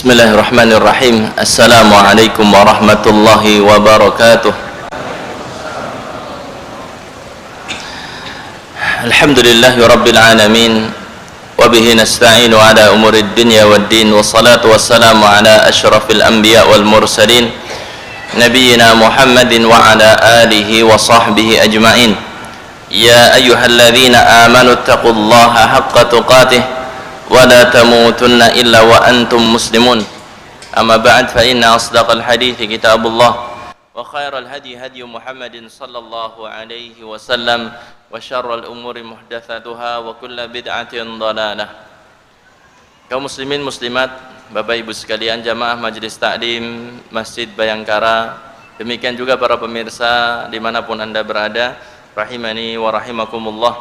Bismillahirrahmanirrahim. Assalamualaikum warahmatullahi wabarakatuh. Alhamdulillahi rabbil alamin. Wabihi nasta'inu ala umurid dunya waddin. Wassalatu wassalamu ala ashrafil anbiya wal mursalin, Nabiyyina Muhammadin wa ala alihi wa sahbihi ajma'in. Ya ayyuhalladzina amanu taqullaha haqqa tuqatih wa la tamutunna illa wa antum muslimun. Amma ba'd, fa inna asdaqal hadithi kitabullah wa khairal hadi hadi Muhammadin sallallahu alaihi wasallam wa syarral umuri muhdatsatuha wa kullu bid'atin dhalalah. Kaum muslimin muslimat, Bapak Ibu sekalian, jamaah Majelis Taklim Masjid Bayangkara, demikian juga para pemirsa dimanapun Anda berada, rahimani wa rahimakumullah.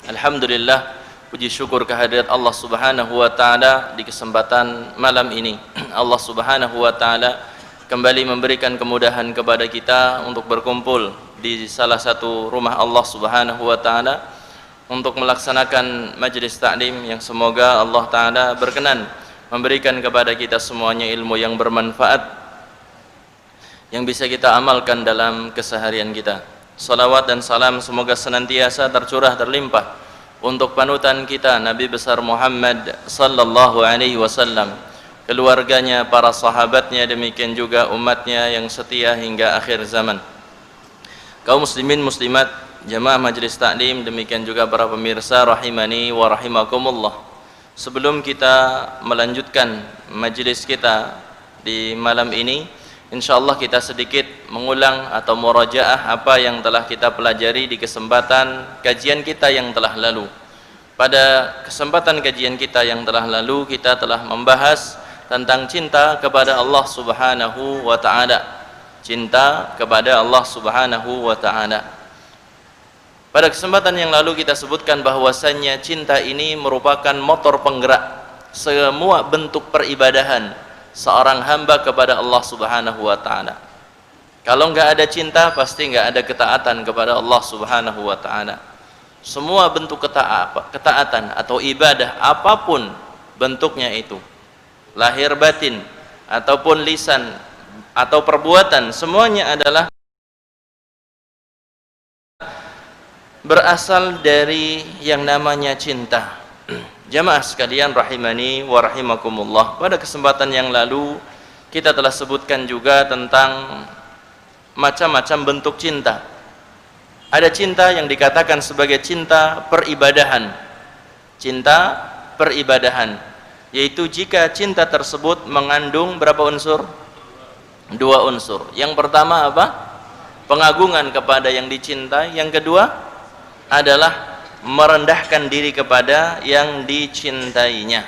Alhamdulillah, puji syukur kehadirat Allah Subhanahu wa taala di kesempatan malam ini. Allah Subhanahu wa taala kembali memberikan kemudahan kepada kita untuk berkumpul di salah satu rumah Allah Subhanahu wa taala untuk melaksanakan majelis taklim yang semoga Allah taala berkenan memberikan kepada kita semuanya ilmu yang bermanfaat yang bisa kita amalkan dalam keseharian kita. Salawat dan salam semoga senantiasa tercurah terlimpah untuk panutan kita Nabi besar Muhammad sallallahu alaihi wasallam, keluarganya, para sahabatnya, demikian juga umatnya yang setia hingga akhir zaman. Kaum muslimin muslimat, jamaah majelis taklim, demikian juga para pemirsa rahimani wa rahimakumullah. Sebelum kita melanjutkan majelis kita di malam ini, insyaallah kita sedikit mengulang atau murajaah apa yang telah kita pelajari di kesempatan kajian kita yang telah lalu. Pada kesempatan kajian kita yang telah lalu, kita telah membahas tentang cinta kepada Allah Subhanahu wa taala. Cinta kepada Allah Subhanahu wa taala. Pada kesempatan yang lalu kita sebutkan bahwasannya cinta ini merupakan motor penggerak semua bentuk peribadahan seorang hamba kepada Allah Subhanahu wa taala. Kalau enggak ada cinta, pasti enggak ada ketaatan kepada Allah Subhanahu wa taala. Semua bentuk ketaatan atau ibadah apapun bentuknya itu, lahir batin ataupun lisan atau perbuatan, semuanya adalah berasal dari yang namanya cinta. Jamaah sekalian rahimani wa rahimakumullah, pada kesempatan yang lalu kita telah sebutkan juga tentang macam-macam bentuk cinta. Ada cinta yang dikatakan sebagai cinta peribadahan. Cinta peribadahan, yaitu jika cinta tersebut mengandung berapa unsur? Dua unsur. Yang pertama apa? Pengagungan kepada yang dicintai. Yang kedua adalah merendahkan diri kepada yang dicintainya.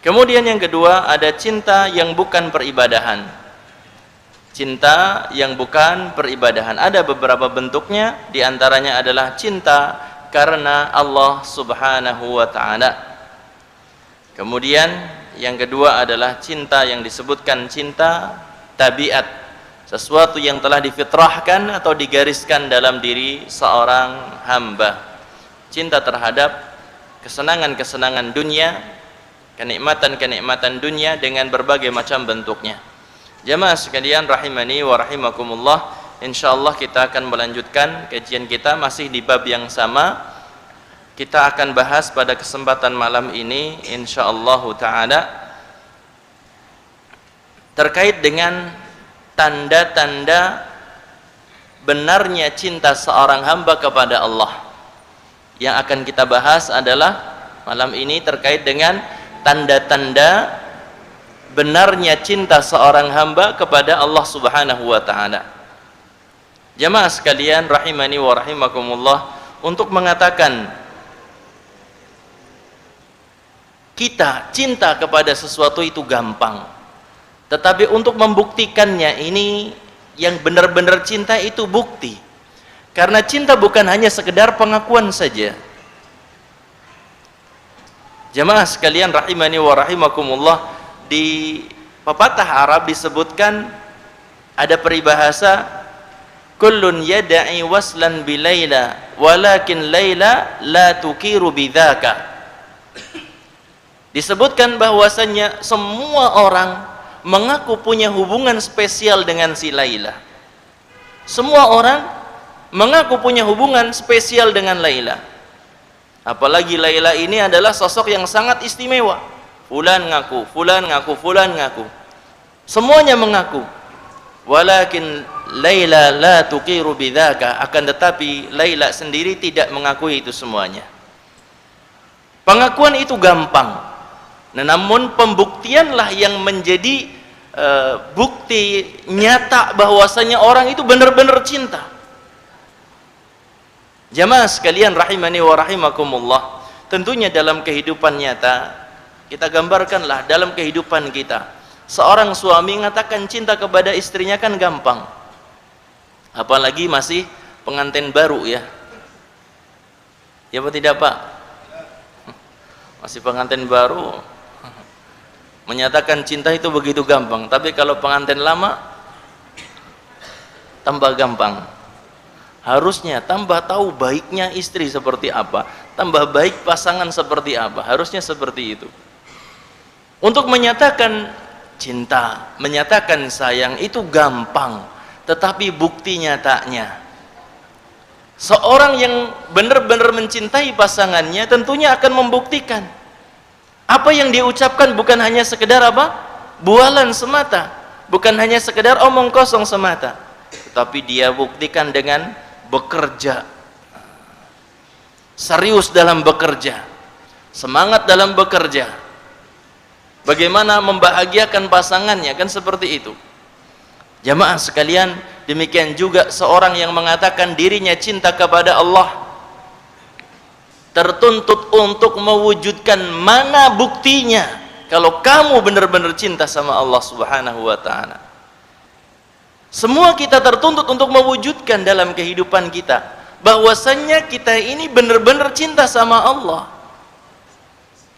Kemudian yang kedua ada cinta yang bukan peribadahan. Cinta yang bukan peribadahan ada beberapa bentuknya, diantaranya adalah cinta karena Allah Subhanahu wa ta'ala. Kemudian yang kedua adalah cinta yang disebutkan cinta tabiat, sesuatu yang telah difitrahkan atau digariskan dalam diri seorang hamba. Cinta terhadap kesenangan-kesenangan dunia, kenikmatan-kenikmatan dunia dengan berbagai macam bentuknya. Jamaah sekalian rahimani wa rahimakumullah, insyaallah kita akan melanjutkan kajian kita masih di bab yang sama. Kita akan bahas pada kesempatan malam ini insyaallah taala terkait dengan tanda-tanda benarnya cinta seorang hamba kepada Allah. Yang akan kita bahas adalah malam ini terkait dengan tanda-tanda benarnya cinta seorang hamba kepada Allah Subhanahu wa taala. Jamaah sekalian rahimani wa rahimakumullah, untuk mengatakan kita cinta kepada sesuatu itu gampang, tetapi untuk membuktikannya ini yang benar-benar cinta itu bukti. Karena cinta bukan hanya sekedar pengakuan saja. Jamaah sekalian rahimani wa rahimakumullah, di pepatah Arab disebutkan, ada peribahasa, kullun yada'i waslan bi Laila walakin Laila la tukiru bidzaka. Disebutkan bahwasannya semua orang mengaku punya hubungan spesial dengan si Laila. Semua orang mengaku punya hubungan spesial dengan Laila. Apalagi Laila ini adalah sosok yang sangat istimewa. Fulan ngaku, fulan ngaku, fulan ngaku. Semuanya mengaku. Walakin Laila la tuqiru bidzaka, akan tetapi Laila sendiri tidak mengakui itu semuanya. Pengakuan itu gampang. Nah, namun pembuktianlah yang menjadi bukti nyata bahwasanya orang itu benar-benar cinta. Jamaah sekalian rahimani wa rahimakumullah, tentunya dalam kehidupan nyata kita gambarkanlah dalam kehidupan kita. Seorang suami mengatakan cinta kepada istrinya kan gampang. Apalagi masih pengantin baru ya. Ya apa tidak, Pak? Masih pengantin baru. Menyatakan cinta itu begitu gampang, tapi kalau pengantin lama tambah gampang. Harusnya tambah tahu baiknya istri seperti apa, tambah baik pasangan seperti apa, harusnya seperti itu. Untuk menyatakan cinta, menyatakan sayang itu gampang, tetapi bukti nyatanya seorang yang benar-benar mencintai pasangannya tentunya akan membuktikan. Apa yang dia ucapkan bukan hanya sekedar apa? Bualan semata, bukan hanya sekedar omong kosong semata, tetapi dia buktikan dengan bekerja, serius dalam bekerja, semangat dalam bekerja. Bagaimana membahagiakan pasangannya, kan seperti itu. Jamaah sekalian, demikian juga seorang yang mengatakan dirinya cinta kepada Allah tertuntut untuk mewujudkan mana buktinya kalau kamu benar-benar cinta sama Allah Subhanahu wa ta'ala. Semua kita tertuntut untuk mewujudkan dalam kehidupan kita bahwasannya kita ini benar-benar cinta sama Allah.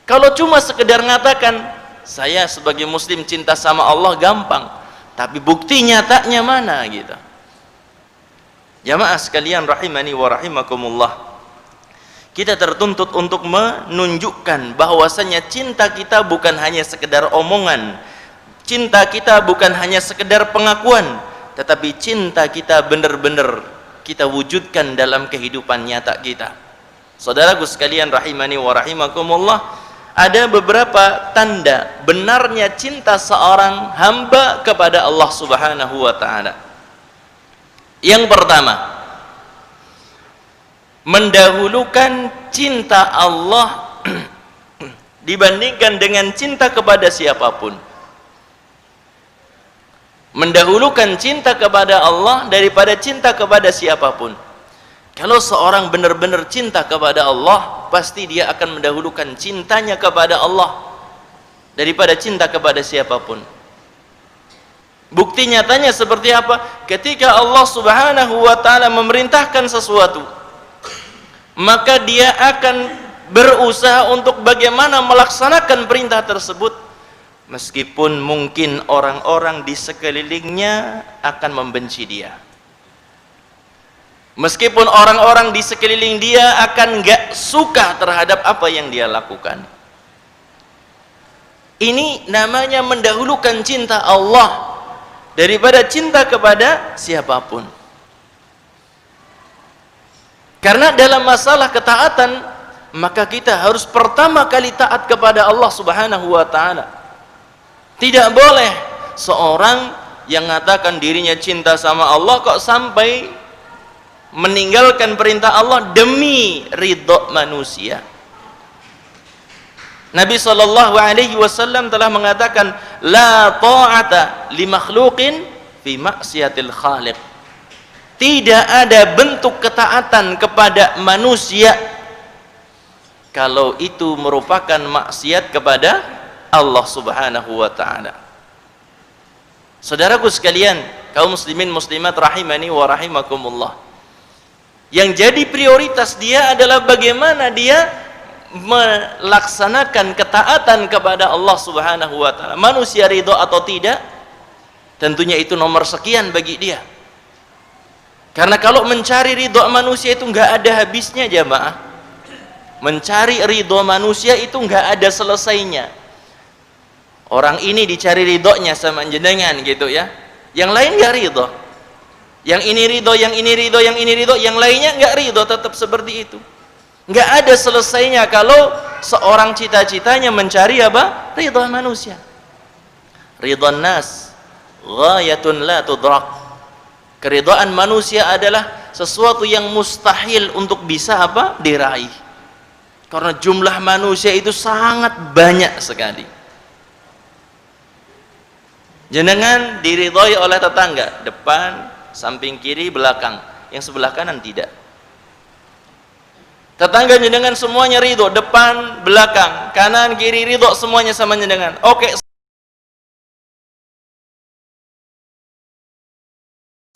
Kalau cuma sekedar mengatakan saya sebagai muslim cinta sama Allah gampang, tapi bukti nyatanya mana gitu. Jamaah sekalian rahimani wa rahimakumullah, kita tertuntut untuk menunjukkan bahwasanya cinta kita bukan hanya sekedar omongan, cinta kita bukan hanya sekedar pengakuan, tetapi cinta kita benar-benar kita wujudkan dalam kehidupan nyata kita. Saudaraku sekalian rahimani wa rahimakumullah, ada beberapa tanda benarnya cinta seorang hamba kepada Allah Subhanahu wa ta'ala. Yang pertama, mendahulukan cinta Allah dibandingkan dengan cinta kepada siapapun. Mendahulukan cinta kepada Allah daripada cinta kepada siapapun. Kalau seorang benar-benar cinta kepada Allah, pasti dia akan mendahulukan cintanya kepada Allah daripada cinta kepada siapapun. Bukti nyatanya seperti apa? Ketika Allah Subhanahu wa ta'ala memerintahkan sesuatu, maka dia akan berusaha untuk bagaimana melaksanakan perintah tersebut, meskipun mungkin orang-orang di sekelilingnya akan membenci dia, meskipun orang-orang di sekeliling dia akan gak suka terhadap apa yang dia lakukan. Ini namanya mendahulukan cinta Allah daripada cinta kepada siapapun. Karena dalam masalah ketaatan, maka kita harus pertama kali taat kepada Allah Subhanahu wa ta'ala. Tidak boleh seorang yang mengatakan dirinya cinta sama Allah kok sampai meninggalkan perintah Allah demi ridho manusia. Nabi SAW telah mengatakan la ta'ata li makhluqin fi maksiatil khaliq. Tidak ada bentuk ketaatan kepada manusia kalau itu merupakan maksiat kepada Allah Subhanahu wa ta'ala. Saudaraku sekalian, kaum muslimin muslimat rahimani wa rahimakumullah, yang jadi prioritas dia adalah bagaimana dia melaksanakan ketaatan kepada Allah Subhanahu wa ta'ala. Manusia ridho atau tidak, tentunya itu nomor sekian bagi dia. Karena kalau mencari ridho manusia itu nggak ada habisnya jamaah. Mencari ridho manusia itu nggak ada selesainya. Orang ini dicari ridhonya sama jenengan gitu ya, yang lain nggak ridho. Yang ini ridho, yang ini ridho, yang ini ridho, yang lainnya nggak ridho, tetap seperti itu. Nggak ada selesainya kalau seorang cita-citanya mencari apa? Ridho manusia. Ridho nas ghayatun la tudrak. Keridhaan manusia adalah sesuatu yang mustahil untuk bisa apa? Diraih. Karena jumlah manusia itu sangat banyak sekali. Jenengan diridhoi oleh tetangga, depan, samping kiri, belakang. Yang sebelah kanan tidak. Tetangga jenengan semuanya ridho, depan, belakang, kanan, kiri, ridho semuanya sama jenengan. Oke,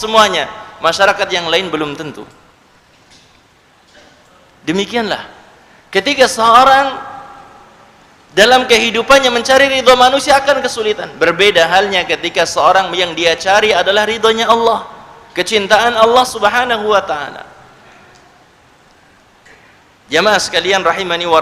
semuanya. Masyarakat yang lain belum tentu. Demikianlah ketika seorang dalam kehidupannya mencari ridho manusia akan kesulitan. Berbeda halnya ketika seorang yang dia cari adalah ridhonya Allah, kecintaan Allah subhanahu wa ta'ala. Jamaah sekalian rahimani wa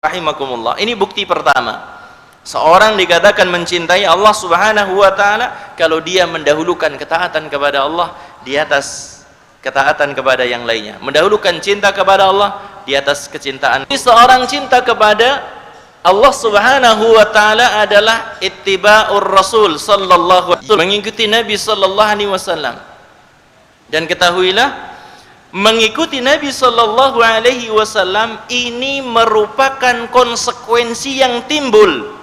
rahimakumullah. Ini bukti pertama. Seorang dikatakan mencintai Allah subhanahu wa ta'ala kalau dia mendahulukan ketaatan kepada Allah di atas ketaatan kepada yang lainnya. Mendahulukan cinta kepada Allah di atas kecintaan. Seorang cinta kepada Allah subhanahu wa ta'ala adalah ittiba'ur rasul sallallahu alaihi wasallam, mengikuti Nabi sallallahu alaihi wasallam. Dan ketahuilah, mengikuti Nabi sallallahu alaihi wasallam ini merupakan konsekuensi yang timbul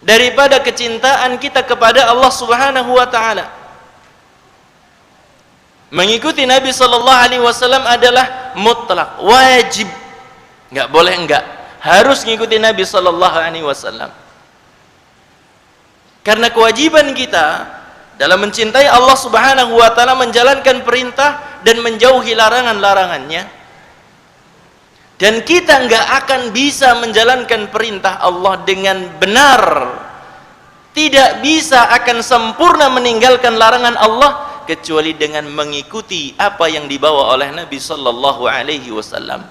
daripada kecintaan kita kepada Allah subhanahu wa ta'ala. Mengikuti Nabi sallallahu alaihi wasallam adalah mutlak, wajib, nggak boleh enggak, harus mengikuti Nabi sallallahu alaihi wasallam. Karena kewajiban kita dalam mencintai Allah subhanahu wa ta'ala menjalankan perintah dan menjauhi larangan-larangannya. Dan kita nggak akan bisa menjalankan perintah Allah dengan benar, tidak bisa akan sempurna meninggalkan larangan Allah kecuali dengan mengikuti apa yang dibawa oleh Nabi sallallahu alaihi wasallam.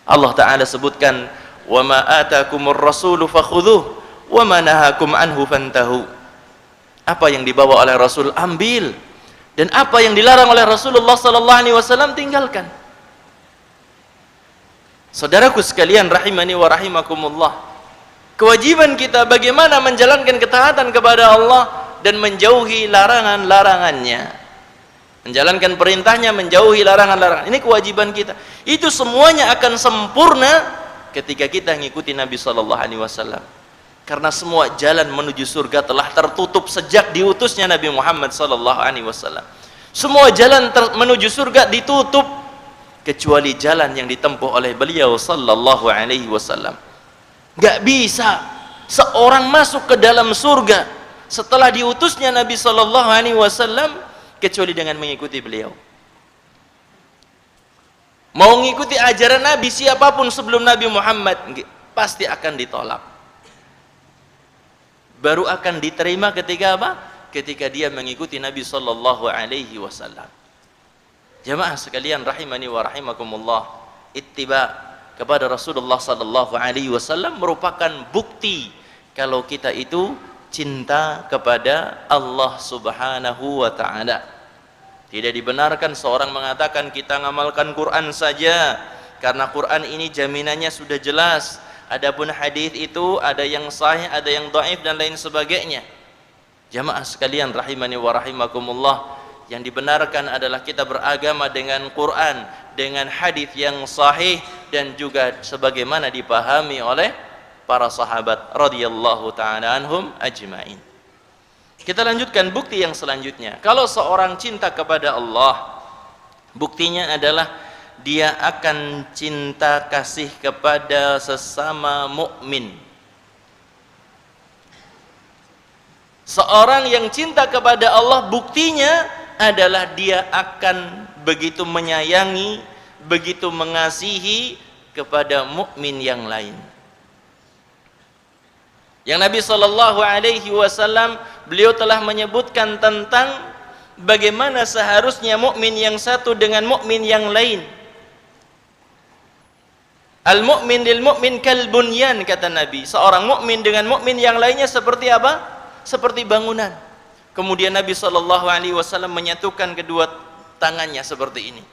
Allah Ta'ala sebutkan, wa ma atakumur rasulu fakhudhuh wa ma nahakum anhu fantahu. Apa yang dibawa oleh Rasul ambil, dan apa yang dilarang oleh Rasulullah sallallahu alaihi wasallam tinggalkan. Saudaraku sekalian rahimani wa rahimakumullah, kewajiban kita bagaimana menjalankan ketaatan kepada Allah dan menjauhi larangan-larangannya, menjalankan perintahnya, menjauhi larangan-larangan. Ini kewajiban kita. Itu semuanya akan sempurna ketika kita mengikuti Nabi sallallahu alaihi wasallam. Karena semua jalan menuju surga telah tertutup sejak diutusnya Nabi Muhammad sallallahu alaihi wasallam. Semua jalan menuju surga ditutup kecuali jalan yang ditempuh oleh beliau sallallahu alaihi wasallam. Gak bisa seorang masuk ke dalam surga setelah diutusnya Nabi sallallahu alaihi wasallam kecuali dengan mengikuti beliau. Mau mengikuti ajaran Nabi siapapun sebelum Nabi Muhammad pasti akan ditolak. Baru akan diterima ketika apa? Ketika dia mengikuti Nabi sallallahu alaihi wasallam. Jamaah sekalian rahimani wa rahimakumullah, ittiba kepada Rasulullah sallallahu alaihi wasallam merupakan bukti kalau kita itu cinta kepada Allah subhanahu wa ta'ala. Tidak dibenarkan seorang mengatakan kita ngamalkan Quran saja, karena Quran ini jaminannya sudah jelas. Adapun hadis itu ada yang sahih, ada yang dhaif dan lain sebagainya. Jamaah sekalian rahimani wa rahimakumullah, yang dibenarkan adalah kita beragama dengan Quran, dengan hadis yang sahih dan juga sebagaimana dipahami oleh para sahabat radhiyallahu ta'ala anhum ajmain. Kita lanjutkan bukti yang selanjutnya. Kalau seorang cinta kepada Allah, buktinya adalah dia akan cinta kasih kepada sesama mukmin. Seorang yang cinta kepada Allah buktinya adalah dia akan begitu menyayangi, begitu mengasihi kepada mukmin yang lain. Yang Nabi Shallallahu Alaihi Wasallam beliau telah menyebutkan tentang bagaimana seharusnya mukmin yang satu dengan mukmin yang lain. Al-mu'min lil mu'min kal bunyan, kata Nabi. Seorang mukmin dengan mukmin yang lainnya seperti apa? Seperti bangunan. Kemudian Nabi Shallallahu Alaihi Wasallam menyatukan kedua tangannya seperti ini.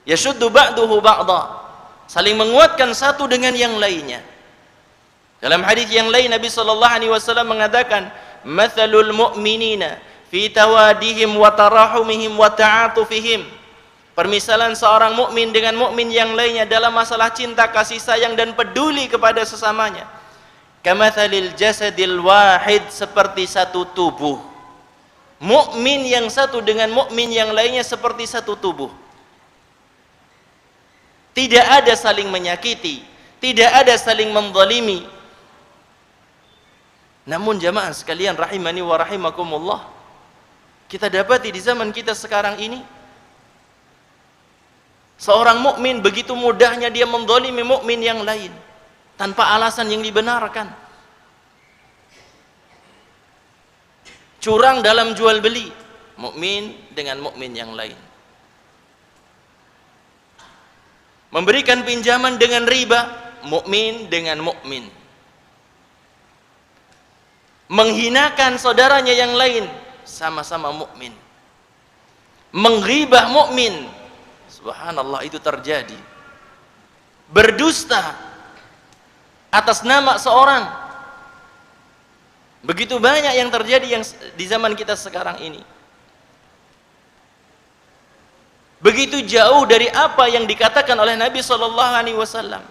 Yashuddu ba'duhu ba'da, saling menguatkan satu dengan yang lainnya. Dalam hadis yang lain Nabi Shallallahu Alaihi Wasallam mengatakan, "Matsalul mu'minina fi tawadihim wa tarahumihim wa ta'atufihim." Permisalan seorang mukmin dengan mukmin yang lainnya dalam masalah cinta, kasih sayang dan peduli kepada sesamanya. Kamatsalil jasadil wahid, seperti satu tubuh. Mukmin yang satu dengan mukmin yang lainnya seperti satu tubuh. Tidak ada saling menyakiti, tidak ada saling menzalimi. Namun jamaah sekalian rahimani wa rahimakumullah, kita dapati di zaman kita sekarang ini, seorang mukmin begitu mudahnya dia menzalimi mukmin yang lain tanpa alasan yang dibenarkan. Curang dalam jual beli, mukmin dengan mukmin yang lain. Memberikan pinjaman dengan riba, mukmin dengan mukmin. Menghinakan saudaranya yang lain, sama-sama mukmin. Menghibah mukmin, subhanallah, itu terjadi. Berdusta atas nama seorang, begitu banyak yang terjadi yang di zaman kita sekarang ini. Begitu jauh dari apa yang dikatakan oleh Nabi Shallallahu Alaihi Wasallam.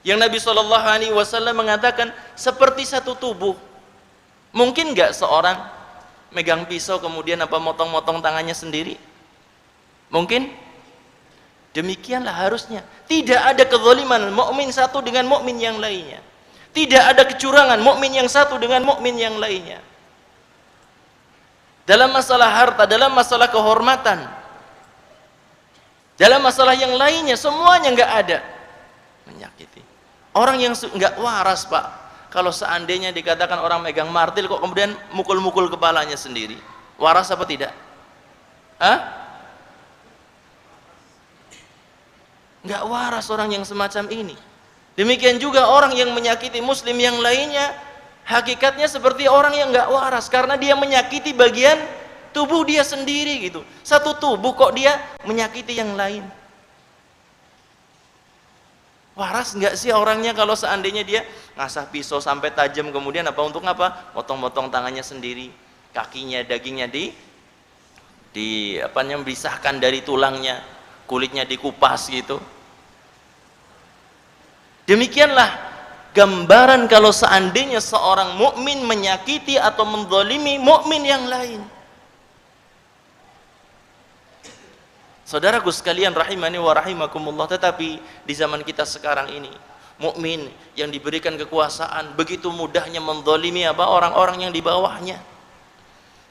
Yang Nabi Shallallahu Alaihi Wasallam mengatakan seperti satu tubuh. Mungkin nggak seorang megang pisau kemudian apa motong-motong tangannya sendiri? Mungkin? Demikianlah harusnya. Tidak ada kezaliman mukmin satu dengan mukmin yang lainnya. Tidak ada kecurangan mukmin yang satu dengan mukmin yang lainnya. Dalam masalah harta, dalam masalah kehormatan, dalam masalah yang lainnya, semuanya nggak ada menyakiti. Orang yang nggak waras, Pak. Kalau seandainya dikatakan orang megang martil kok kemudian mukul-mukul kepalanya sendiri, waras apa tidak? Hah? Nggak waras orang yang semacam ini. Demikian juga orang yang menyakiti muslim yang lainnya, hakikatnya seperti orang yang nggak waras karena dia menyakiti bagian tubuh dia sendiri gitu. Satu tubuh kok dia menyakiti yang lain. Waras nggak sih orangnya kalau seandainya dia ngasah pisau sampai tajam kemudian apa untuk apa? Potong-potong tangannya sendiri, kakinya, dagingnya dipisahkan dari tulangnya, kulitnya dikupas gitu. Demikianlah gambaran kalau seandainya seorang mukmin menyakiti atau menzalimi mukmin yang lain. Saudaraku sekalian rahimani wa rahimakumullah, tetapi di zaman kita sekarang ini, mukmin yang diberikan kekuasaan begitu mudahnya menzalimi orang-orang yang di bawahnya.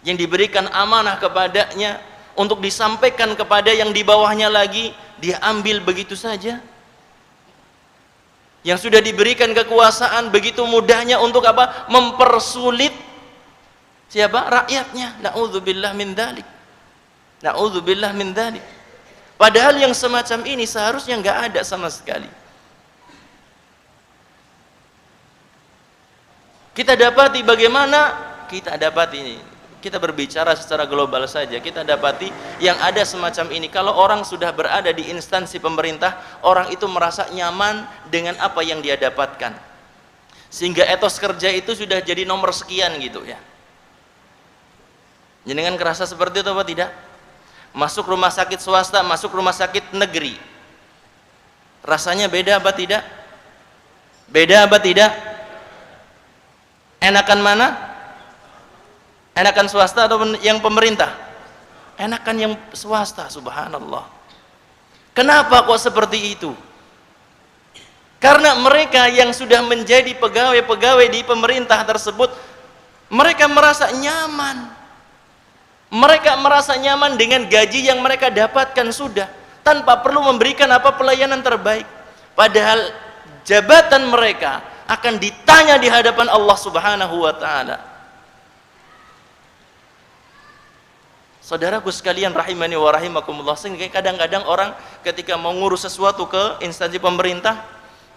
Yang diberikan amanah kepadanya untuk disampaikan kepada yang di bawahnya lagi, dia ambil begitu saja. Yang sudah diberikan kekuasaan begitu mudahnya untuk apa? Mempersulit siapa? Rakyatnya. Na'udzubillah min dzalik. Na'udzubillah min dzalik. Padahal yang semacam ini seharusnya nggak ada sama sekali. Kita dapati bagaimana kita dapati ini. Kita berbicara secara global saja. Kita dapati yang ada semacam ini. Kalau orang sudah berada di instansi pemerintah, orang itu merasa nyaman dengan apa yang dia dapatkan. Sehingga etos kerja itu sudah jadi nomor sekian gitu ya. Jenengan kerasa seperti itu apa tidak? Masuk rumah sakit swasta, masuk rumah sakit negeri, rasanya beda apa tidak? Beda apa tidak? Enakan mana? Enakan swasta atau yang pemerintah? Enakan yang swasta, subhanallah. Kenapa kok seperti itu? Karena mereka yang sudah menjadi pegawai-pegawai di pemerintah tersebut, mereka merasa nyaman. Mereka merasa nyaman dengan gaji yang mereka dapatkan sudah, tanpa perlu memberikan apa pelayanan terbaik. Padahal jabatan mereka, akan ditanya di hadapan Allah Subhanahu wa taala. Saudaraku sekalian rahimani wa rahimakumullah, sehingga kadang-kadang orang ketika mau ngurus sesuatu ke instansi pemerintah,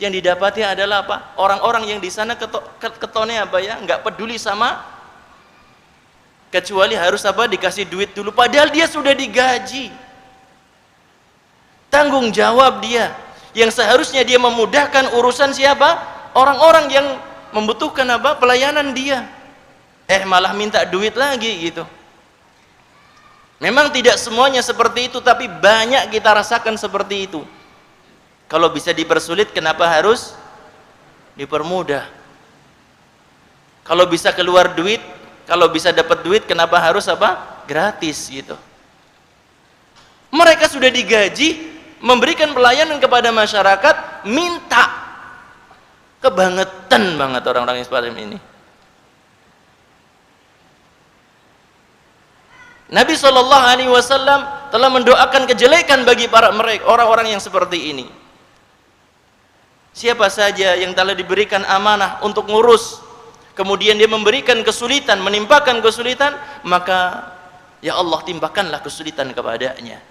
yang didapati adalah apa? Orang-orang yang di sana ketonnya apa ya? Nggak peduli sama, kecuali harus apa? Dikasih duit dulu. Padahal dia sudah digaji. Tanggung jawab dia. Yang seharusnya dia memudahkan urusan siapa? Orang-orang yang membutuhkan apa? Pelayanan dia. Malah minta duit lagi gitu. Memang tidak semuanya seperti itu, tapi banyak kita rasakan seperti itu. Kalau bisa dipersulit, kenapa harus dipermudah? Kalau bisa keluar duit, kalau bisa dapat duit, kenapa harus apa? Gratis gitu. Mereka sudah digaji, memberikan pelayanan kepada masyarakat, minta. Kebangetan banget orang-orang yang seperti ini. Nabi SAW telah mendoakan kejelekan bagi orang-orang yang seperti ini. Siapa saja yang telah diberikan amanah untuk ngurus, kemudian dia memberikan kesulitan, menimpakan kesulitan, maka ya Allah timpakanlah kesulitan kepadanya.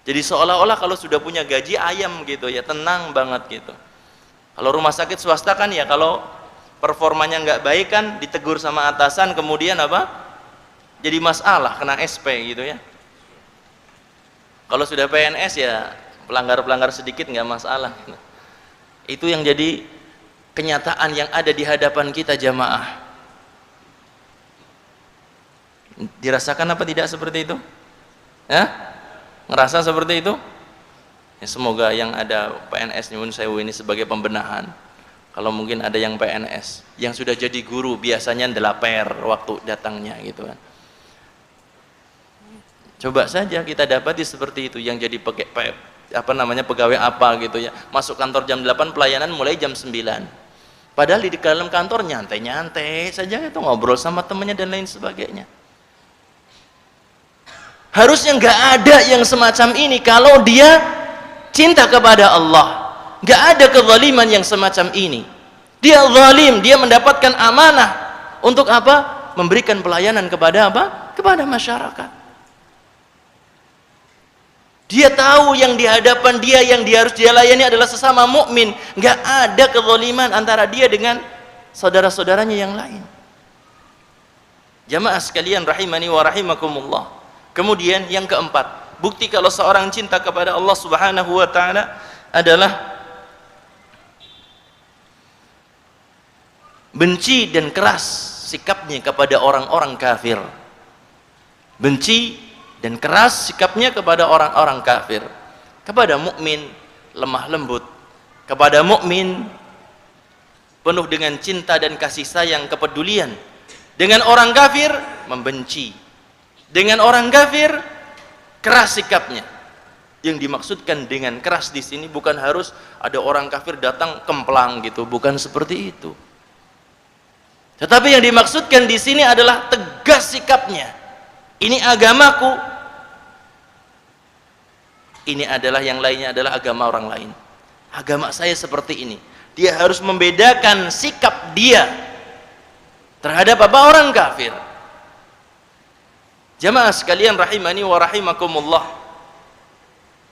Jadi seolah-olah kalau sudah punya gaji ayam gitu ya, tenang banget gitu. Kalau rumah sakit swasta kan ya, kalau performanya nggak baik kan ditegur sama atasan, kemudian apa? Jadi masalah, kena SP gitu ya. Kalau sudah PNS ya pelanggar-pelanggar sedikit nggak masalah. Itu yang jadi kenyataan yang ada di hadapan kita jamaah. Dirasakan apa tidak seperti itu? Ya? Ngerasa seperti itu? Ya, semoga yang ada PNS nyuwun sewu ini sebagai pembenahan. Kalau mungkin ada yang PNS yang sudah jadi guru, biasanya ndelaper waktu datangnya gitu kan. Coba saja kita dapati seperti itu, yang jadi pegawai apa gitu ya, masuk kantor jam 8, pelayanan mulai jam 9. Padahal di dalam kantor nyantai-nyantai saja itu, ngobrol sama temannya dan lain sebagainya. Harusnya nggak ada yang semacam ini kalau dia cinta kepada Allah. Nggak ada kezaliman yang semacam ini. Dia zalim, dia mendapatkan amanah untuk apa? Memberikan pelayanan kepada apa? Kepada masyarakat. Dia tahu yang di hadapan dia, yang dia harus dia layani adalah sesama mukmin. Nggak ada kezaliman antara dia dengan saudara-saudaranya yang lain. Jamaah sekalian rahimani wa rahimakumullah. Kemudian yang keempat, bukti kalau seorang cinta kepada Allah Subhanahu wa taala adalah benci dan keras sikapnya kepada orang-orang kafir. Benci dan keras sikapnya kepada orang-orang kafir. Kepada mukmin lemah lembut, kepada mukmin penuh dengan cinta dan kasih sayang, kepedulian. Dengan orang kafir membenci. Dengan orang kafir keras sikapnya. Yang dimaksudkan dengan keras di sini bukan harus ada orang kafir datang kemplang gitu, bukan seperti itu. Tetapi yang dimaksudkan di sini adalah tegas sikapnya. Ini agamaku. Ini adalah yang lainnya adalah agama orang lain. Agama saya seperti ini. Dia harus membedakan sikap dia terhadap apa? Orang kafir. Jamaah sekalian rahimani wa rahimakumullah.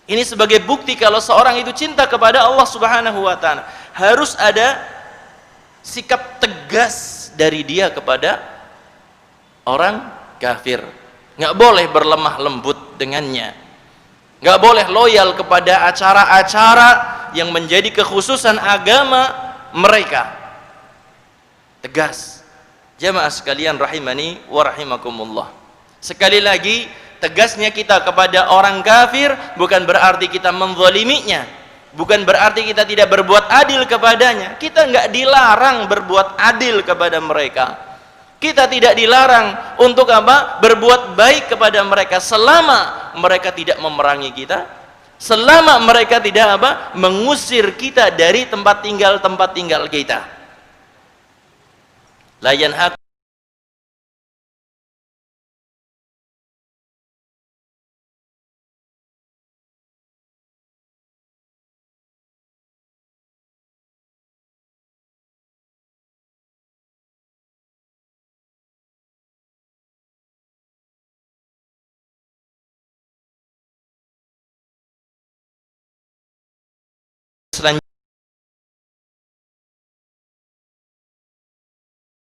Ini sebagai bukti kalau seorang itu cinta kepada Allah Subhanahu wa taala. Harus ada sikap tegas dari dia kepada orang kafir. Nggak boleh berlemah lembut dengannya, nggak boleh loyal kepada acara-acara yang menjadi kekhususan agama mereka. Tegas. Jamaah sekalian rahimani wa rahimakumullah. Sekali lagi, tegasnya kita kepada orang kafir bukan berarti kita menzaliminya, bukan berarti kita tidak berbuat adil kepadanya. Kita nggak dilarang berbuat adil kepada mereka. Kita tidak dilarang untuk apa? Berbuat baik kepada mereka selama mereka tidak memerangi kita, selama mereka tidak apa? Mengusir kita dari tempat tinggal kita. La yanhakum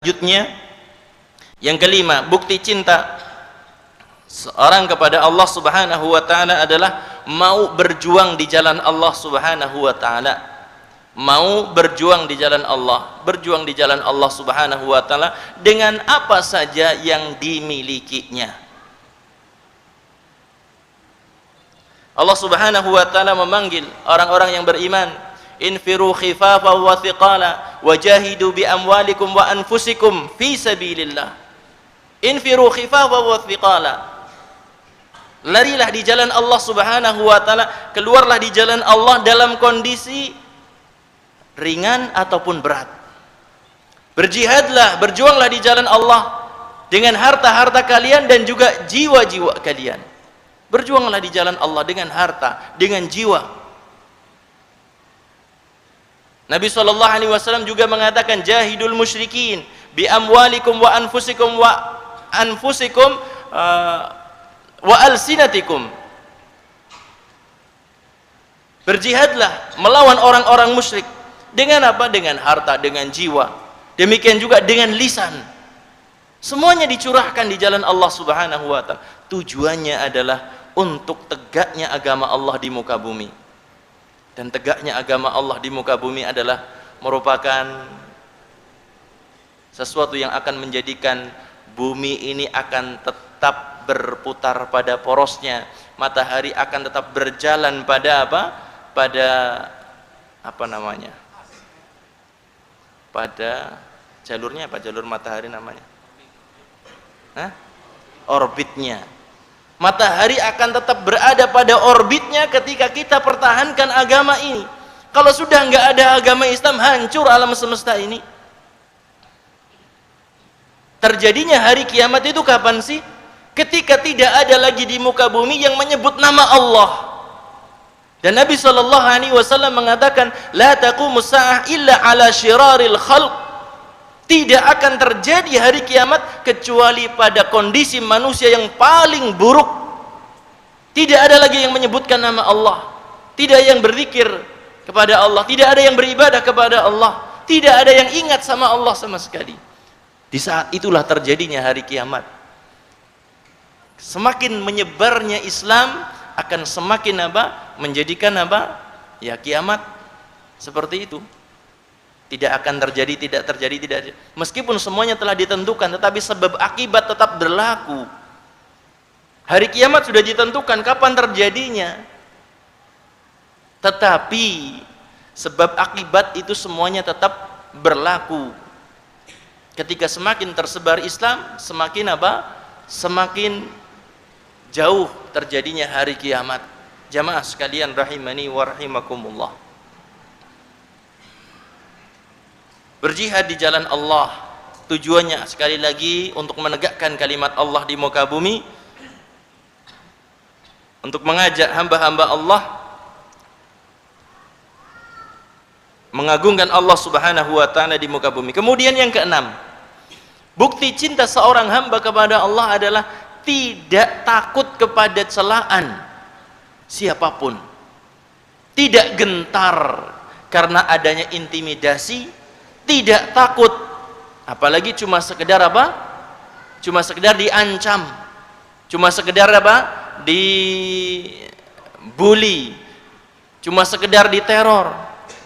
Selanjutnya, yang kelima, bukti cinta seorang kepada Allah Subhanahu wa taala adalah mau berjuang di jalan Allah Subhanahu wa taala. Mau berjuang di jalan Allah, berjuang di jalan Allah Subhanahu wa taala dengan apa saja yang dimilikinya. Allah Subhanahu wa taala memanggil orang-orang yang beriman, infiru khifafa wa thiqala wajahidu bi amwalikum wa anfusikum fi sabilillah. Infiru khifafa wa thiqala, larilah di jalan Allah Subhanahu wa taala, keluarlah di jalan Allah dalam kondisi ringan ataupun berat. Berjihadlah, berjuanglah di jalan Allah dengan harta-harta kalian dan juga jiwa-jiwa kalian. Berjuanglah di jalan Allah dengan harta, dengan jiwa. Nabi SAW juga mengatakan, jahidul musyrikin bi amwalikum wa anfusikum wa alsinatikum. Berjihadlah melawan orang-orang musyrik dengan apa? Dengan harta, dengan jiwa. Demikian juga dengan lisan. Semuanya dicurahkan di jalan Allah Subhanahu wa taala. Tujuannya adalah untuk tegaknya agama Allah di muka bumi. Dan tegaknya agama Allah di muka bumi adalah merupakan sesuatu yang akan menjadikan bumi ini akan tetap berputar pada porosnya, matahari akan tetap berjalan pada apa? Pada apa namanya? Pada jalurnya apa? Jalur matahari namanya? Hah? Orbitnya. Matahari akan tetap berada pada orbitnya ketika kita pertahankan agama ini. Kalau sudah nggak ada agama Islam, hancur alam semesta ini. Terjadinya hari kiamat itu kapan sih? Ketika tidak ada lagi di muka bumi yang menyebut nama Allah. Dan Nabi SAW mengatakan, la taqumus sa'ah illa ala syiraril khalq. Tidak akan terjadi hari kiamat kecuali pada kondisi manusia yang paling buruk. Tidak ada lagi yang menyebutkan nama Allah, tidak ada yang berzikir kepada Allah, tidak ada yang beribadah kepada Allah, tidak ada yang ingat sama Allah sama sekali. Di saat itulah terjadinya hari kiamat. Semakin menyebarnya Islam akan semakin apa? Menjadikan apa? Ya kiamat seperti itu. Tidak akan terjadi, tidak terjadi, tidak. Meskipun semuanya telah ditentukan, tetapi sebab akibat tetap berlaku. Hari kiamat sudah ditentukan kapan terjadinya. Tetapi sebab akibat itu semuanya tetap berlaku. Ketika semakin tersebar Islam, semakin apa? Semakin jauh terjadinya hari kiamat. Jamaah sekalian rahimani wa rahimakumullah. Berjihad di jalan Allah tujuannya sekali lagi untuk menegakkan kalimat Allah di muka bumi, untuk mengajak hamba-hamba Allah mengagungkan Allah Subhanahu wa taala di muka bumi. Kemudian yang keenam, bukti cinta seorang hamba kepada Allah adalah tidak takut kepada celaan siapapun, tidak gentar karena adanya intimidasi, tidak takut, apalagi cuma sekedar apa? Cuma sekedar diancam, cuma sekedar apa? Dibully, cuma sekedar diteror.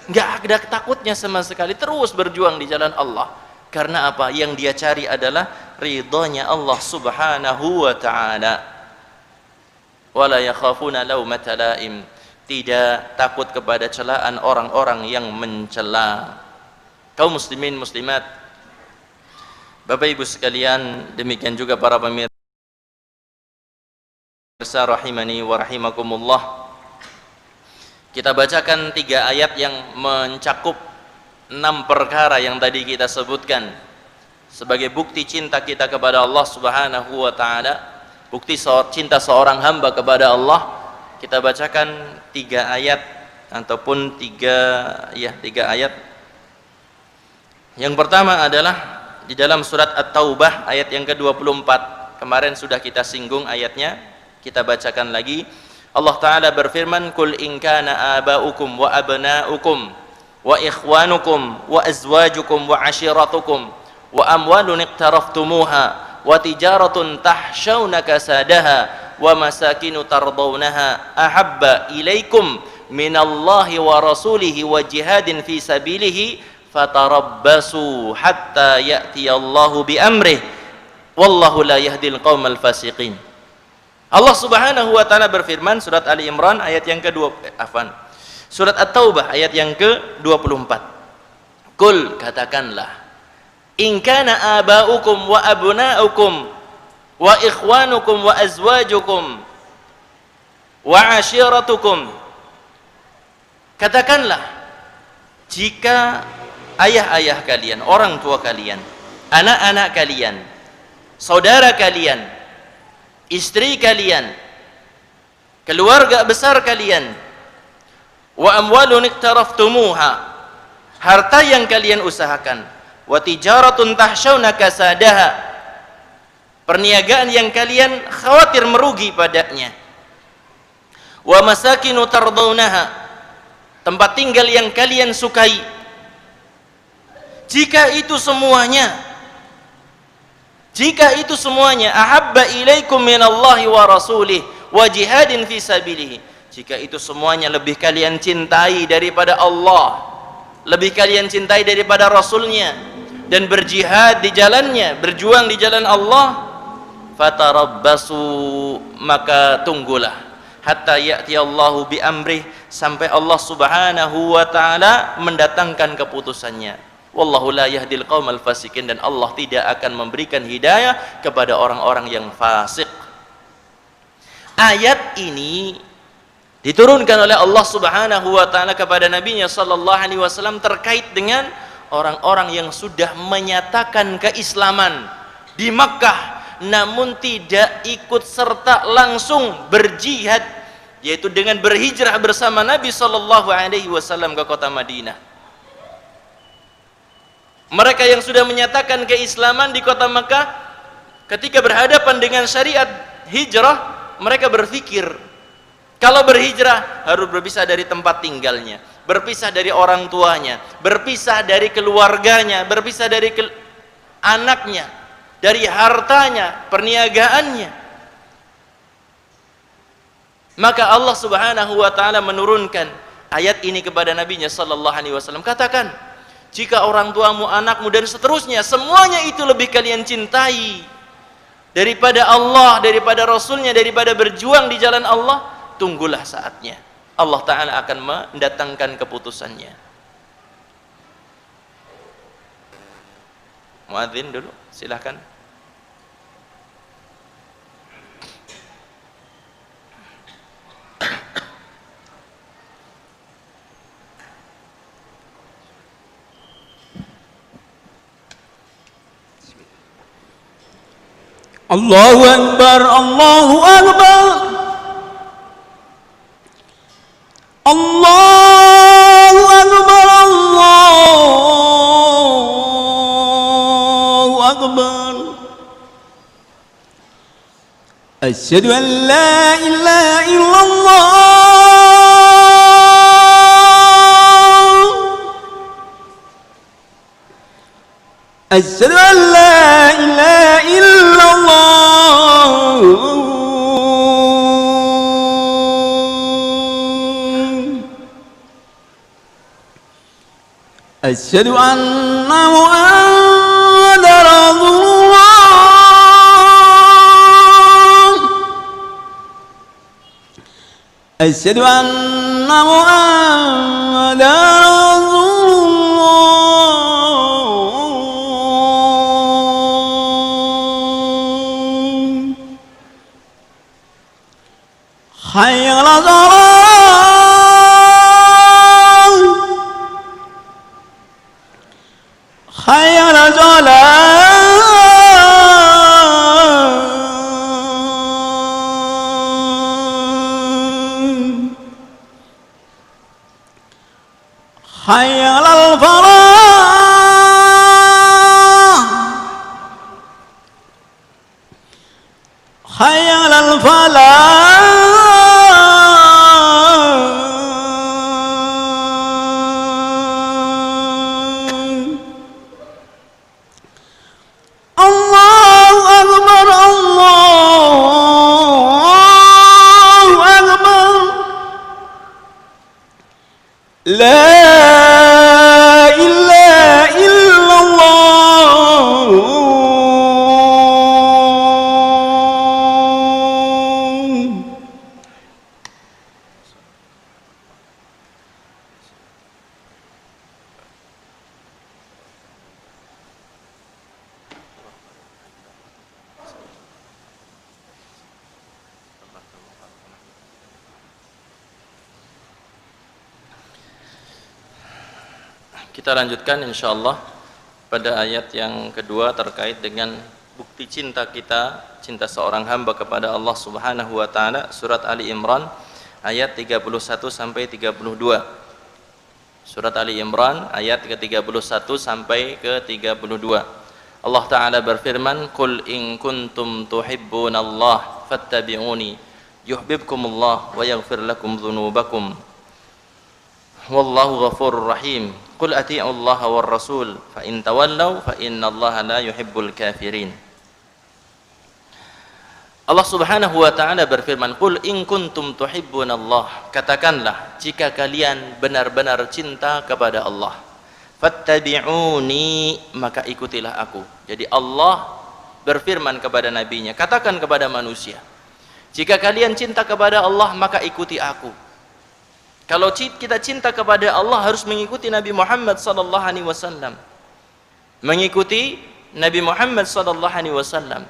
Nggak ada takutnya sama sekali, terus berjuang di jalan Allah. Karena apa? Yang dia cari adalah ridhonya Allah Subhanahu wa ta'ala. Wala yakhafuna laumata laim, tidak takut kepada celaan orang-orang yang mencela. Kaum muslimin muslimat, Bapak Ibu sekalian, demikian juga para pemirsa rahimani wa rahimakumullah. Kita bacakan 3 ayat yang mencakup 6 perkara yang tadi kita sebutkan sebagai bukti cinta kita kepada Allah Subhanahu wa taala, bukti cinta seorang hamba kepada Allah. Kita bacakan 3 ayat ataupun 3 ayat. Yang pertama adalah di dalam surat At-Taubah ayat yang ke-24. Kemarin sudah kita singgung ayatnya, kita bacakan lagi. Allah Ta'ala berfirman, Kul in kana aba'ukum wa abna'ukum wa ikhwanukum wa azwajukum wa ashiratukum wa amwalun iqtaraftumuha wa tijaratun tahshawna kasadaha wa masakinu tardawnaha ahabba ilaikum minallahi wa rasulihi wa jihadin fi sabilihi fatarabbasu hatta ya'tiyallahu bi amrih wallahu la yahdil qaumal fasiqin. Allah Subhanahu wa taala berfirman, surat Ali Imran ayat yang surat At-Taubah ayat yang ke-24. Qul, katakanlah, in kana aba'ukum wa abna'ukum wa ikhwanukum wa azwajukum wa ashiratukum, katakanlah, jika ayah-ayah kalian, orang tua kalian, anak-anak kalian, saudara kalian, istri kalian, keluarga besar kalian, wa amwalun iqtaraftumuha, harta yang kalian usahakan, wa tijaratun tahshawna kasadaha, perniagaan yang kalian khawatir merugi padanya, wa masakinu tardawnaha, tempat tinggal yang kalian sukai. Jika itu semuanya ahabba ilaikum minallahi wa rasulih wa jihadin fi sabilihi, jika itu semuanya lebih kalian cintai daripada Allah, lebih kalian cintai daripada Rasulnya, dan berjihad di jalannya, berjuang di jalan Allah, fatarabbasu, maka tunggulah, hatta ya'tiyallahu bi amrih, sampai Allah Subhanahu wa taala mendatangkan keputusannya. Wallahu la yahdil qaumal fasikin, dan Allah tidak akan memberikan hidayah kepada orang-orang yang fasik. Ayat ini diturunkan oleh Allah Subhanahu wa taala kepada nabinya sallallahu alaihi wasallam terkait dengan orang-orang yang sudah menyatakan keislaman di Makkah namun tidak ikut serta langsung berjihad, yaitu dengan berhijrah bersama Nabi sallallahu alaihi wasallam ke kota Madinah. Mereka yang sudah menyatakan keislaman di kota Makkah, ketika berhadapan dengan syariat hijrah, mereka berpikir kalau berhijrah harus berpisah dari tempat tinggalnya, berpisah dari orang tuanya, berpisah dari keluarganya, berpisah dari anaknya, dari hartanya, perniagaannya. Maka Allah Subhanahu wa taala menurunkan ayat ini kepada nabinya sallallahu alaihi wasallam, katakan, jika orang tuamu, anakmu, dan seterusnya, semuanya itu lebih kalian cintai daripada Allah, daripada Rasulnya, daripada berjuang di jalan Allah, tunggulah saatnya Allah Ta'ala akan mendatangkan keputusannya. Muadzin dulu, silahkan. Allahu Akbar, Allahu Akbar, Allahu Akbar, Allahu Akbar. Asyhadu an la ilaha illallah, asyhadu an la ilaha illallah, asyhadu anna Muhammadar Rasulullah, asyhadu anna Muhammadar hayya 'alal salah, hayya 'alal salah, hayya 'alal falah, hayya 'alal falah. لا إله إلا الله Kita lanjutkan insyaallah pada ayat yang kedua terkait dengan bukti cinta kita, cinta seorang hamba kepada Allah Subhanahu wa taala, surat Ali Imran ayat 31 sampai 32. Surat Ali Imran ayat ke-31 sampai ke-32. Allah taala berfirman, "Qul in kuntum tuhibbunallaha fattabi'uni yuhibbukumullah wa yaghfir lakum dzunubakum. Wallahu ghafurur rahim. Qul ati'u Allah war rasul fa in tawallaw fa innallaha la yuhibbul kafirin." Allah Subhanahu wa taala berfirman, "Qul in kuntum tuhibbunallah." Katakanlah jika kalian benar-benar cinta kepada Allah. Fattabi'uni, maka ikutilah aku. Jadi Allah berfirman kepada nabinya, katakan kepada manusia, jika kalian cinta kepada Allah maka ikuti aku. Kalau kita cinta kepada Allah harus mengikuti Nabi Muhammad sallallahu alaihi wasallam. Mengikuti Nabi Muhammad sallallahu alaihi wasallam.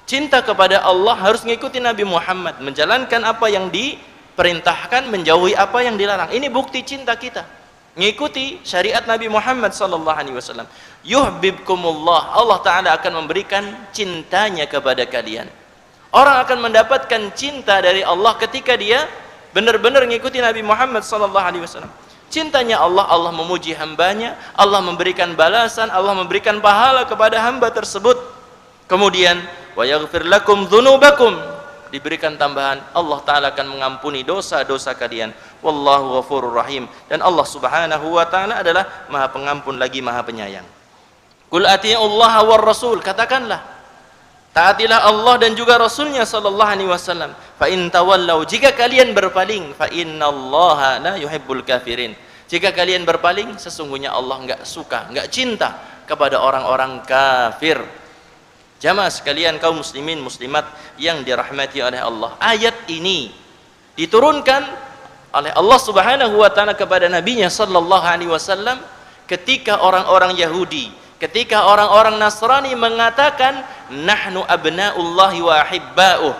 Cinta kepada Allah harus mengikuti Nabi Muhammad, menjalankan apa yang diperintahkan, menjauhi apa yang dilarang. Ini bukti cinta kita. Mengikuti syariat Nabi Muhammad sallallahu alaihi wasallam. Yuhibbukumullah, Allah taala akan memberikan cintanya kepada kalian. Orang akan mendapatkan cinta dari Allah ketika dia benar-benar mengikuti Nabi Muhammad sallallahu alaihi wasallam. Cintanya Allah, Allah memuji hambanya, Allah memberikan balasan, Allah memberikan pahala kepada hamba tersebut. Kemudian wa yaghfir lakum dzunubakum, diberikan tambahan, Allah taala akan mengampuni dosa-dosa kalian. Wallahu ghafurur rahim, dan Allah Subhanahu wa taala adalah Maha Pengampun lagi Maha Penyayang. Qul ati'ullaha war rasul, katakanlah taatilah Allah dan juga Rasulnya sallallahu alaihi wasallam. Fa in tawallau, jika kalian berpaling, fa innallaha la yuhibbul kafirin. Jika kalian berpaling, sesungguhnya Allah enggak suka, enggak cinta kepada orang-orang kafir. Jamaah sekalian, kaum muslimin muslimat yang dirahmati oleh Allah, ayat ini diturunkan oleh Allah Subhanahu wa taala kepada nabinya sallallahu alaihi wasallam ketika orang-orang Yahudi, ketika orang-orang Nasrani mengatakan nahnu abna'ullahi wa ahibba'uh.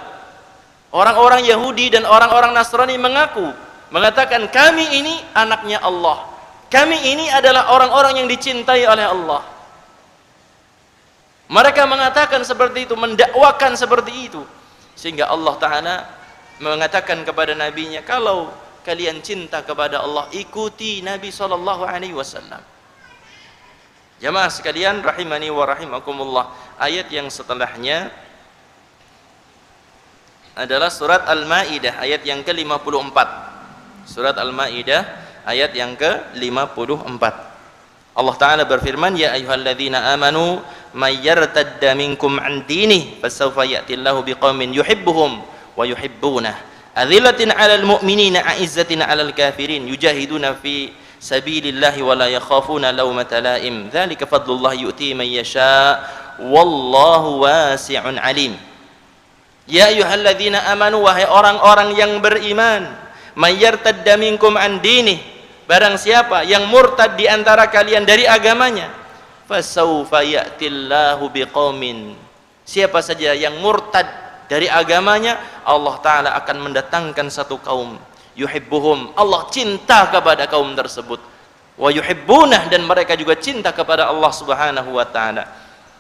Orang-orang Yahudi dan orang-orang Nasrani mengatakan kami ini anaknya Allah, kami ini adalah orang-orang yang dicintai oleh Allah. Mereka mengatakan seperti itu, mendakwakan seperti itu, sehingga Allah taala mengatakan kepada nabinya, kalau kalian cinta kepada Allah, ikuti Nabi sallallahu alaihi wasallam. Jamaah sekalian rahimani wa rahimakumullah, ayat yang setelahnya adalah surat Al-Maidah ayat yang ke-54. Surat Al-Maidah ayat yang ke-54. Allah taala berfirman, ya ayyuhalladzina amanu may yartadda minkum an dinihi fasawfa ya'tillahu biqaumin yuhibbuhum wa yuhibbunah adzillatin 'alal mu'minina 'izzatin 'alal kafirin yujahiduna fi sabilillahi wa la yakhafuna lawmata laim dzalika fadlullah yu'ti man yasha wallahu wasi'un 'alim. Ya ayyuhalladzina amanu, wahai orang-orang yang beriman, may yartadda minkum an dinihi, barang siapa yang murtad di antara kalian dari agamanya, fasawfa ya'tillahu biqaumin, siapa saja yang murtad dari agamanya, Allah taala akan mendatangkan satu kaum, yuhibbuhum, Allah cinta kepada kaum tersebut, wa yuhibbunah, dan mereka juga cinta kepada Allah Subhanahu wa taala.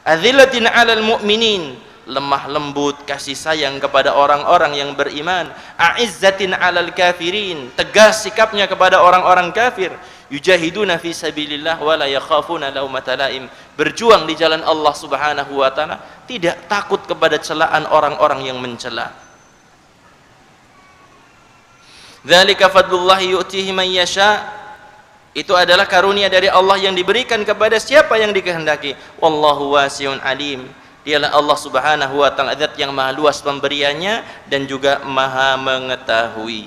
Adzillatin 'alal mu'minin, lemah lembut, kasih sayang kepada orang-orang yang beriman. A'izzatin 'alal kafirin, tegas sikapnya kepada orang-orang kafir. Yujahiduna fi sabilillah wa la yakhafuna laumata laim, berjuang di jalan Allah Subhanahu wa taala, tidak takut kepada celaan orang-orang yang mencela. Dzalika fadlullah yu'tihi man yasha, itu adalah karunia dari Allah yang diberikan kepada siapa yang dikehendaki. Wallahu wasi'un alim, dialah Allah Subhanahu wa taala zat yang maha luas pemberiannya dan juga maha mengetahui.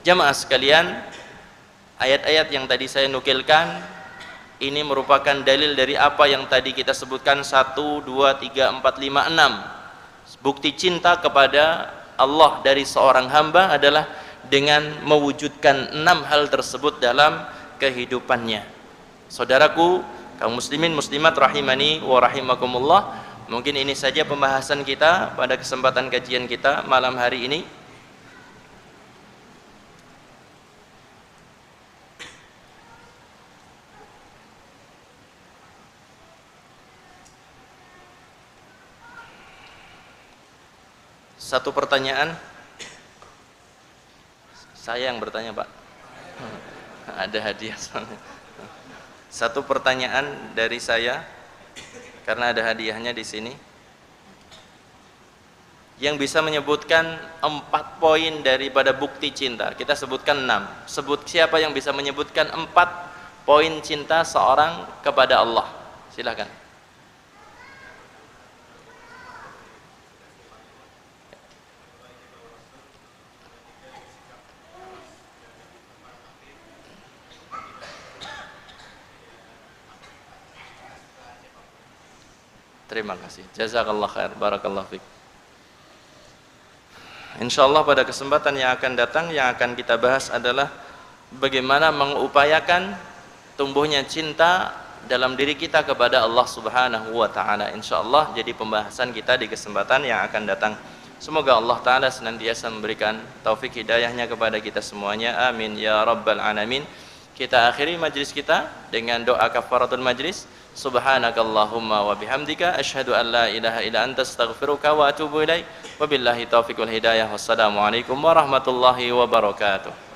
Jamaah sekalian, ayat-ayat yang tadi saya nukilkan ini merupakan dalil dari apa yang tadi kita sebutkan 1, 2, 3, 4, 5, 6. Bukti cinta kepada Allah dari seorang hamba adalah dengan mewujudkan 6 hal tersebut dalam kehidupannya. Saudaraku, kaum muslimin muslimat rahimani wa rahimakumullah, mungkin ini saja pembahasan kita pada kesempatan kajian kita malam hari ini. Satu pertanyaan, saya yang bertanya Pak, ada hadiah soalnya. Satu pertanyaan dari saya, karena ada hadiahnya di sini, yang bisa menyebutkan 4 poin daripada bukti cinta. Kita sebutkan 6. Sebut siapa yang bisa menyebutkan 4 poin cinta seorang kepada Allah. Silakan. Terima kasih. Jazakallah khair. Barakallahu fiik. Insyaallah pada kesempatan yang akan datang yang akan kita bahas adalah bagaimana mengupayakan tumbuhnya cinta dalam diri kita kepada Allah Subhanahu wa taala. Insyaallah jadi pembahasan kita di kesempatan yang akan datang. Semoga Allah taala senantiasa memberikan taufik hidayahnya kepada kita semuanya. Amin ya rabbal alamin. Kita akhiri majlis kita dengan doa kafaratul majlis. Subhanakallahumma wa bihamdika asyhadu an la ilaha illa anta astaghfiruka wa atubu ilaik. Wabillahi taufiq wal hidayah. Wassalamualaikum warahmatullahi wabarakatuh.